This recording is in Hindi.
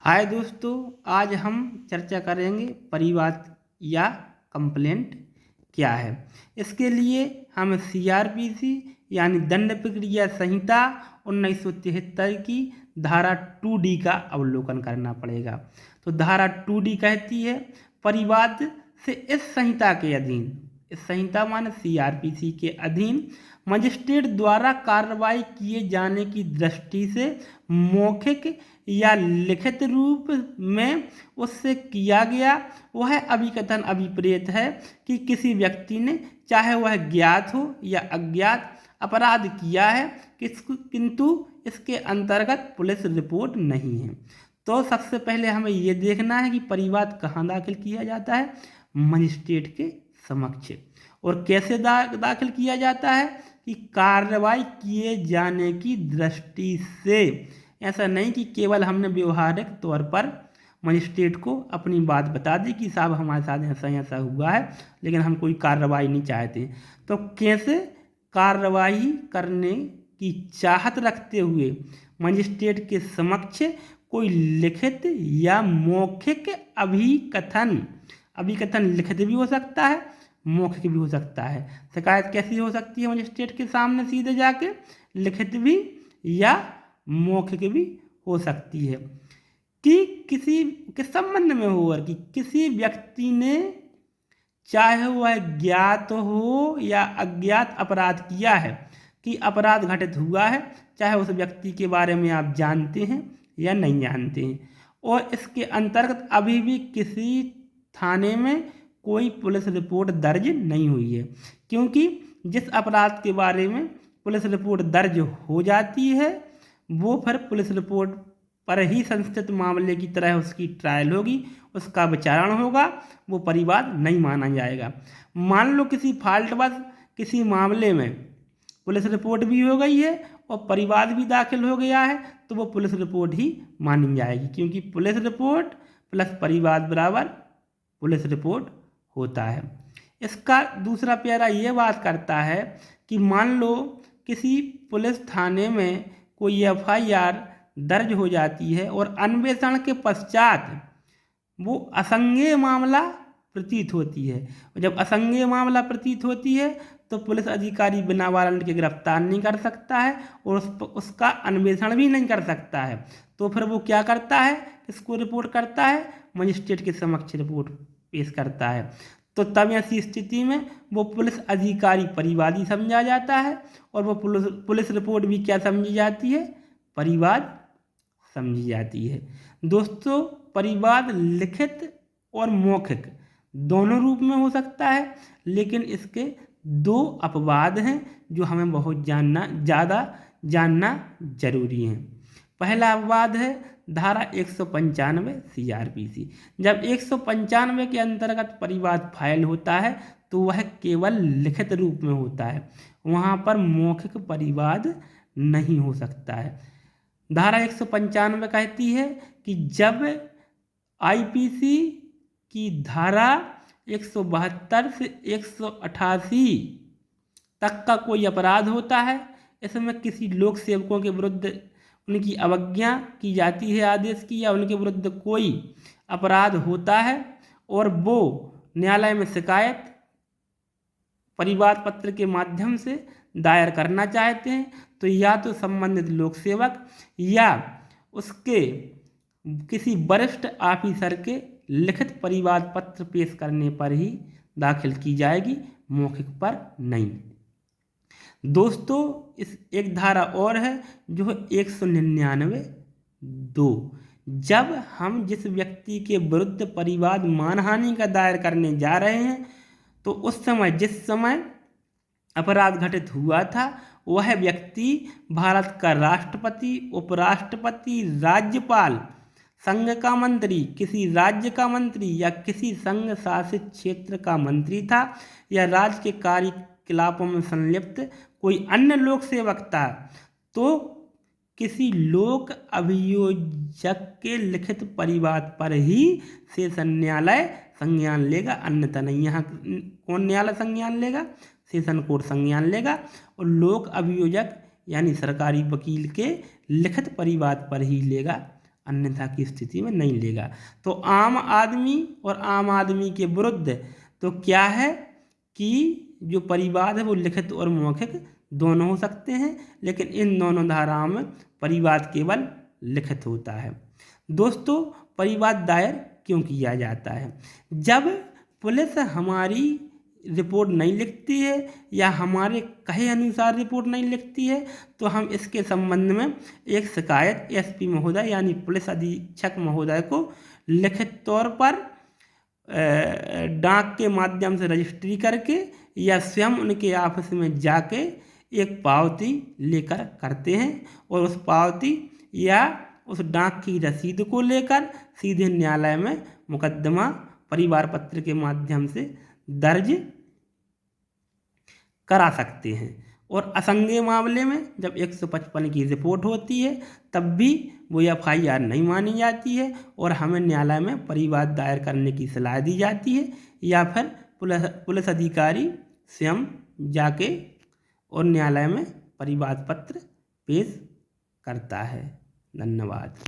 हाय दोस्तों, आज हम चर्चा करेंगे परिवाद या कंप्लेंट क्या है। इसके लिए हमें सीआरपीसी यानी दंड प्रक्रिया संहिता 1973 की धारा 2D का अवलोकन करना पड़ेगा। तो धारा 2D कहती है परिवाद से इस संहिता के अधीन, इस संहिता माने सीआरपीसी के अधीन मजिस्ट्रेट द्वारा कार्रवाई किए जाने की दृष्टि से मौखिक या लिखित रूप में उससे किया गया वह अभिकथन अभिप्रेत है कि किसी व्यक्ति ने, चाहे वह ज्ञात हो या अज्ञात, अपराध किया है किंतु इसके अंतर्गत पुलिस रिपोर्ट नहीं है। तो सबसे पहले हमें ये देखना है कि परिवाद कहाँ दाखिल किया जाता है, मजिस्ट्रेट के समक्ष। और कैसे दाखिल किया जाता है कि कार्रवाई किए जाने की दृष्टि से। ऐसा नहीं कि केवल हमने व्यवहारिक तौर पर मजिस्ट्रेट को अपनी बात बता दी कि साहब हमारे साथ ऐसा ऐसा हुआ है, लेकिन हम कोई कार्रवाई नहीं चाहते। तो कैसे कार्रवाई करने की चाहत रखते हुए मजिस्ट्रेट के समक्ष कोई लिखित या मौखिक अभिकथन लिखित भी हो सकता है, मौखिक भी हो सकता है। शिकायत कैसी हो सकती है मजिस्ट्रेट के सामने सीधे जाके, लिखित भी या मौखिक भी हो सकती है। कि किसी के संबंध में हो और कि किसी व्यक्ति ने, चाहे वह ज्ञात हो या अज्ञात, अपराध किया है, कि अपराध घटित हुआ है, चाहे उस व्यक्ति के बारे में आप जानते हैं या नहीं जानते हैं, और इसके अंतर्गत अभी भी किसी थाने में कोई पुलिस रिपोर्ट दर्ज नहीं हुई है। क्योंकि जिस अपराध के बारे में पुलिस रिपोर्ट दर्ज हो जाती है वो फिर पुलिस रिपोर्ट पर ही संस्थित मामले की तरह उसकी ट्रायल होगी, उसका विचारण होगा, वो परिवाद नहीं माना जाएगा। मान लो किसी फॉल्टवश किसी मामले में पुलिस रिपोर्ट भी हो गई है और परिवाद भी दाखिल हो गया है, तो वो पुलिस रिपोर्ट ही मानी जाएगी, क्योंकि पुलिस रिपोर्ट प्लस परिवाद बराबर पुलिस रिपोर्ट होता है। इसका दूसरा प्यारा ये बात करता है कि मान लो किसी पुलिस थाने में कोई FIR दर्ज हो जाती है और अन्वेषण के पश्चात वो असंज्ञेय मामला प्रतीत होती है। जब असंज्ञेय मामला प्रतीत होती है तो पुलिस अधिकारी बिना वारंट के गिरफ्तार नहीं कर सकता है और उसका अन्वेषण भी नहीं कर सकता है। तो फिर वो क्या करता है, किसको रिपोर्ट करता है, मजिस्ट्रेट के समक्ष रिपोर्ट पेश करता है। तो तब ऐसी स्थिति में वो पुलिस अधिकारी परिवादी समझा जाता है और वो पुलिस रिपोर्ट भी क्या समझी जाती है, परिवाद समझी जाती है। दोस्तों, परिवाद लिखित और मौखिक दोनों रूप में हो सकता है, लेकिन इसके दो अपवाद हैं जो हमें बहुत ज़्यादा जानना जरूरी है। पहला अपवाद है धारा 195 CRPC। जब 195 के अंतर्गत परिवाद फाइल होता है तो वह केवल लिखित रूप में होता है, वहाँ पर मौखिक परिवाद नहीं हो सकता है। धारा 195 कहती है कि जब IPC की धारा 172 से 188 तक का कोई अपराध होता है, इसमें किसी लोक सेवकों के विरुद्ध उनकी अवज्ञा की जाती है आदेश की, या उनके विरुद्ध कोई अपराध होता है और वो न्यायालय में शिकायत परिवाद पत्र के माध्यम से दायर करना चाहते हैं, तो या तो संबंधित लोक सेवक या उसके किसी वरिष्ठ ऑफिसर के लिखित परिवाद पत्र पेश करने पर ही दाखिल की जाएगी, मौखिक पर नहीं। दोस्तों, इस एक धारा और है जो है 199(2). जब हम जिस व्यक्ति के विरुद्ध परिवाद मानहानि का दायर करने जा रहे हैं तो उस समय, जिस समय अपराध घटित हुआ था, वह व्यक्ति भारत का राष्ट्रपति, उपराष्ट्रपति, राज्यपाल, संघ का मंत्री, किसी राज्य का मंत्री या किसी संघ शासित क्षेत्र का मंत्री था, या राज्य के कार्यकलापों में संलिप्त कोई अन्य लोक सेवक था, तो किसी लोक अभियोजक के लिखित परिवाद पर ही सेशन न्यायालय संज्ञान लेगा, अन्यथा नहीं। यहाँ कौन न्यायालय संज्ञान लेगा, सेशन कोर्ट संज्ञान लेगा, और लोक अभियोजक यानी सरकारी वकील के लिखित परिवाद पर ही लेगा, अन्यथा की स्थिति में नहीं लेगा। तो आम आदमी और आम आदमी के विरुद्ध तो क्या है कि जो परिवाद है वो लिखित और मौखिक दोनों हो सकते हैं, लेकिन इन दोनों धाराओं में परिवाद केवल लिखित होता है। दोस्तों, परिवाद दायर क्यों किया जाता है? जब पुलिस हमारी रिपोर्ट नहीं लिखती है या हमारे कहे अनुसार रिपोर्ट नहीं लिखती है, तो हम इसके संबंध में एक शिकायत एसपी महोदय यानी पुलिस अधीक्षक महोदय को लिखित तौर पर डाक के माध्यम से रजिस्ट्री करके या स्वयं उनके ऑफिस में जाके एक पावती लेकर करते हैं, और उस पावती या उस डाक की रसीद को लेकर सीधे न्यायालय में मुकदमा परिवार पत्र के माध्यम से दर्ज करा सकते हैं। और असंज्ञेय मामले में जब 155 की रिपोर्ट होती है तब भी वो FIR नहीं मानी जाती है और हमें न्यायालय में परिवाद दायर करने की सलाह दी जाती है, या फिर पुलिस अधिकारी स्वयं जाके और न्यायालय में परिवाद पत्र पेश करता है। धन्यवाद।